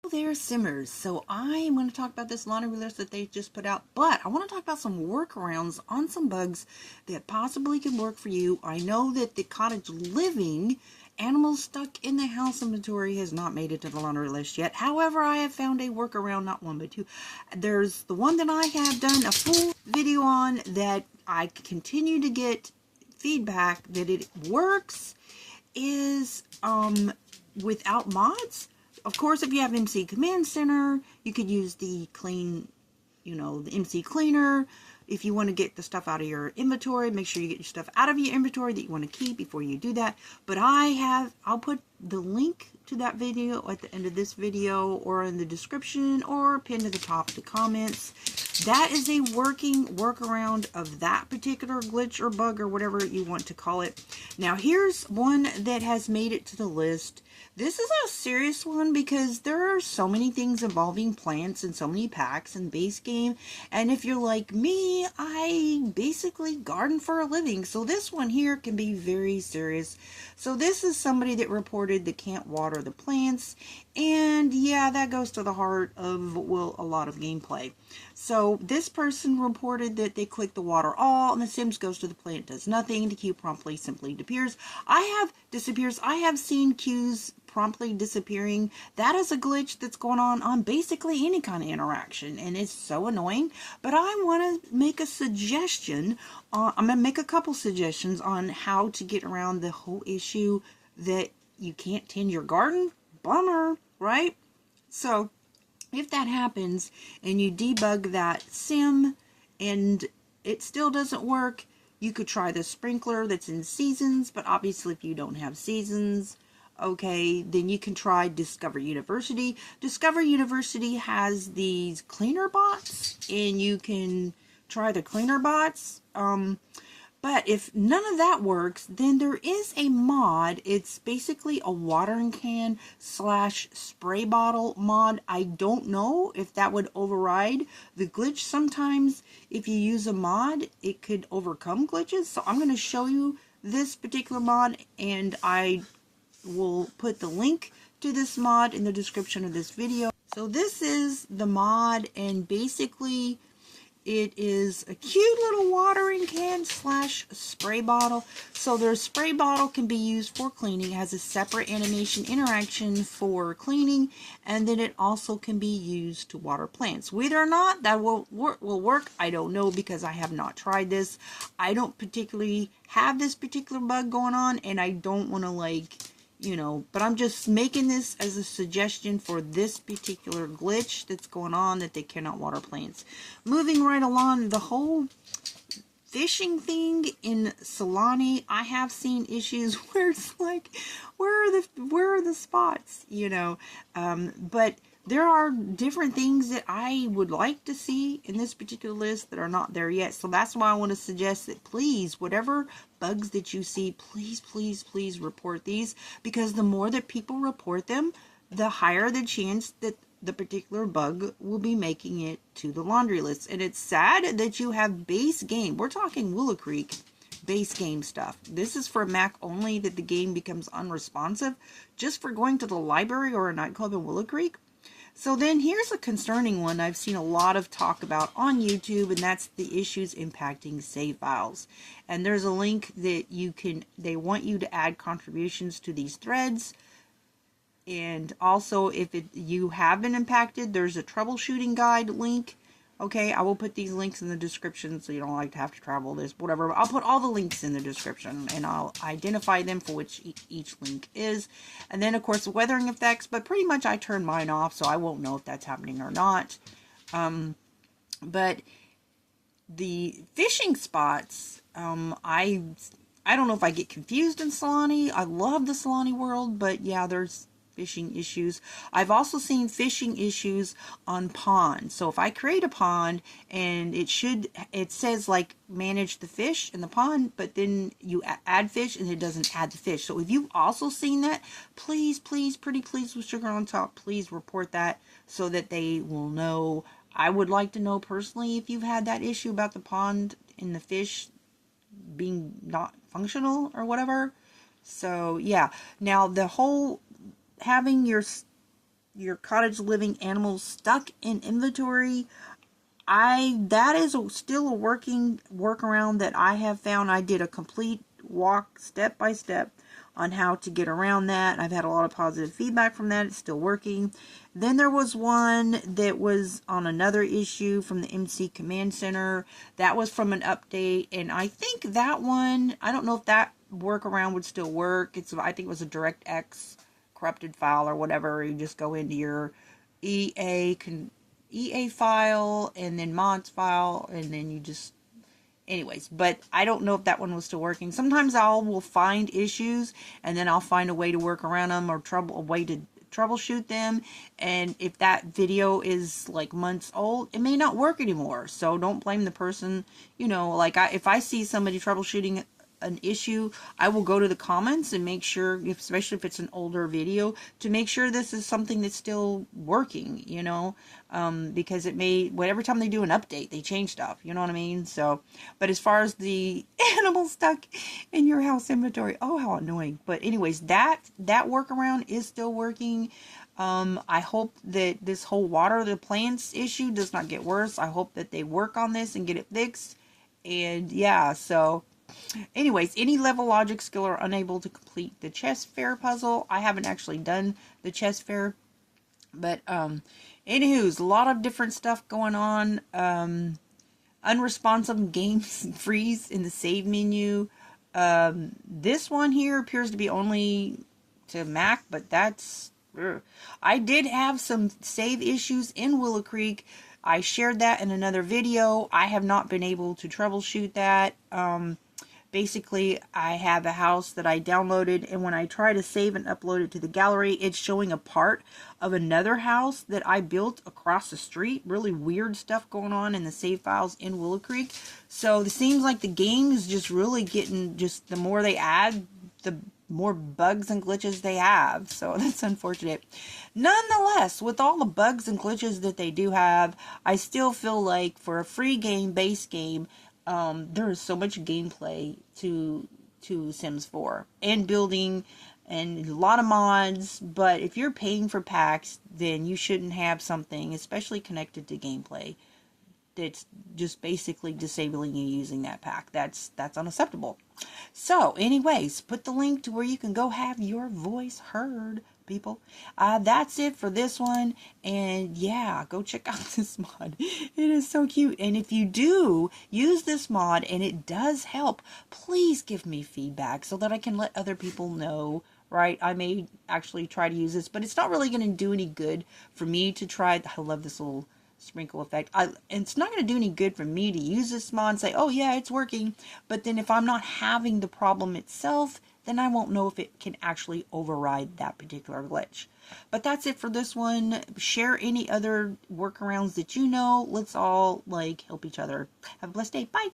There, Simmers. So I am going to talk about this laundry list that they just put out, but I want to talk about some workarounds on some bugs that possibly could work for you. I know that the cottage living animals stuck in the house inventory has not made it to the laundry list yet. However, I have found a workaround, not one but two. There's the one that I have done a full video on that I continue to get feedback that it works is without mods. Of course, if you have MC Command Center, you could use the the MC Cleaner. If you want to get the stuff out of your inventory, make sure you get your stuff out of your inventory that you want to keep before you do that. But I'll put the link to that video at the end of this video or in the description or pinned to the top of the comments. That is a working workaround of that particular glitch or bug or whatever you want to call it. Now here's one that has made it to the list. This is a serious one because there are so many things involving plants and so many packs and base game. And if you're like me, I basically garden for a living. So this one here can be very serious. So this is somebody that reported they can't water the plants. And yeah, that goes to the heart of, well, a lot of gameplay. So this person reported that they click the water all and the Sims goes to the plant, does nothing. The queue promptly simply disappears. I have seen queues promptly disappearing. That is a glitch that's going on basically any kind of interaction, and it's so annoying. But I want to make a suggestion. I'm going to make a couple suggestions on how to get around the whole issue that you can't tend your garden. Bummer, right? So if that happens and you debug that sim and it still doesn't work, you could try the sprinkler that's in seasons. But obviously if you don't have seasons, okay, then you can try Discover University. Discover University has these cleaner bots, and you can try the cleaner bots. But if none of that works, then there is a mod. It's basically a watering can / spray bottle mod. I don't know if that would override the glitch. Sometimes if you use a mod, it could overcome glitches. So I'm going to show you this particular mod, and I will put the link to this mod in the description of this video. So this is the mod, and basically it is a cute little watering can / spray bottle. So their spray bottle can be used for cleaning. It has a separate animation interaction for cleaning, and then it also can be used to water plants. Whether or not that will work, I don't know, because I have not tried this. I don't particularly have this particular bug going on, and I don't want to but I'm just making this as a suggestion for this particular glitch that's going on, that they cannot water plants. Moving right along, the whole fishing thing in Solani, I have seen issues where it's like, where are the spots, but there are different things that I would like to see in this particular list that are not there yet. So that's why I want to suggest that please, whatever bugs that you see, please report these, because the more that people report them, the higher the chance that the particular bug will be making it to the laundry list. And it's sad that you have base game. We're talking Willow Creek base game stuff. This is for Mac only, that the game becomes unresponsive just for going to the library or a nightclub in Willow Creek. So then here's a concerning one I've seen a lot of talk about on YouTube, and that's the issues impacting save files. And there's a link that they want you to add contributions to these threads. And also, if you have been impacted, there's a troubleshooting guide link. Okay, I will put these links in the description so you don't like to have to travel this, whatever. I'll put all the links in the description, and I'll identify them for which each link is. And then, of course, the weathering effects, but pretty much I turned mine off, so I won't know if that's happening or not. But the fishing spots, I don't know if I get confused in Solani. I love the Solani world, but yeah, there's fishing issues. I've also seen fishing issues on ponds. So if I create a pond and it says like manage the fish in the pond, but then you add fish and it doesn't add the fish. So if you've also seen that, please, pretty please with sugar on top, please report that so that they will know. I would like to know personally if you've had that issue about the pond and the fish being not functional or whatever. So yeah, now the whole having your your cottage living animals stuck in inventory, that is still a working workaround that I have found. I did a complete walk step by step on how to get around that. I've had a lot of positive feedback from that. It's still working. Then there was one that was on another issue from the MC Command Center. That was from an update, and I think that one, I don't know if that workaround would still work. I think it was a DirectX corrupted file or whatever. You just go into your EA file and then mods file, and then you just, anyways, but I don't know if that one was still working. Sometimes will find issues and then I'll find a way to work around them, or a way to troubleshoot them. And if that video is like months old, it may not work anymore. So don't blame the person. You know, like if I see somebody troubleshooting an issue, I will go to the comments and make sure, especially if it's an older video, to make sure this is something that's still working, you know, because it may, every time they do an update, they change stuff, you know what I mean? So, but as far as the animals stuck in your house inventory, oh, how annoying. But anyways, that workaround is still working. I hope that this whole water the plants issue does not get worse. I hope that they work on this and get it fixed. And yeah, so anyways, any level logic skill are unable to complete the chess fair puzzle. I haven't actually done the chess fair, but anywho's a lot of different stuff going on. Unresponsive games freeze in the save menu. This one here appears to be only to Mac, but that's I did have some save issues in Willow Creek. I shared that in another video. I have not been able to troubleshoot that. Basically, I have a house that I downloaded, and when I try to save and upload it to the gallery, it's showing a part of another house that I built across the street. Really weird stuff going on in the save files in Willow Creek. So it seems like the game is just really getting, the more they add, the more bugs and glitches they have. So that's unfortunate. Nonetheless, with all the bugs and glitches that they do have, I still feel like for a free game, base game, there is so much gameplay to Sims 4 and building and a lot of mods. But if you're paying for packs, then you shouldn't have something, especially connected to gameplay, that's just basically disabling you using that pack. That's unacceptable. So anyways, put the link to where you can go have your voice heard, people. That's it for this one, and yeah, go check out this mod. It is so cute. And if you do use this mod and it does help, please give me feedback so that I can let other people know. Right, I may actually try to use this, but it's not really going to do any good for me to try. I love this little sprinkle effect. It's not going to do any good for me to use this mod and say, oh yeah, it's working. But then if I'm not having the problem itself, then I won't know if it can actually override that particular glitch. But that's it for this one. Share any other workarounds that you know. Let's all help each other. Have a blessed day. Bye.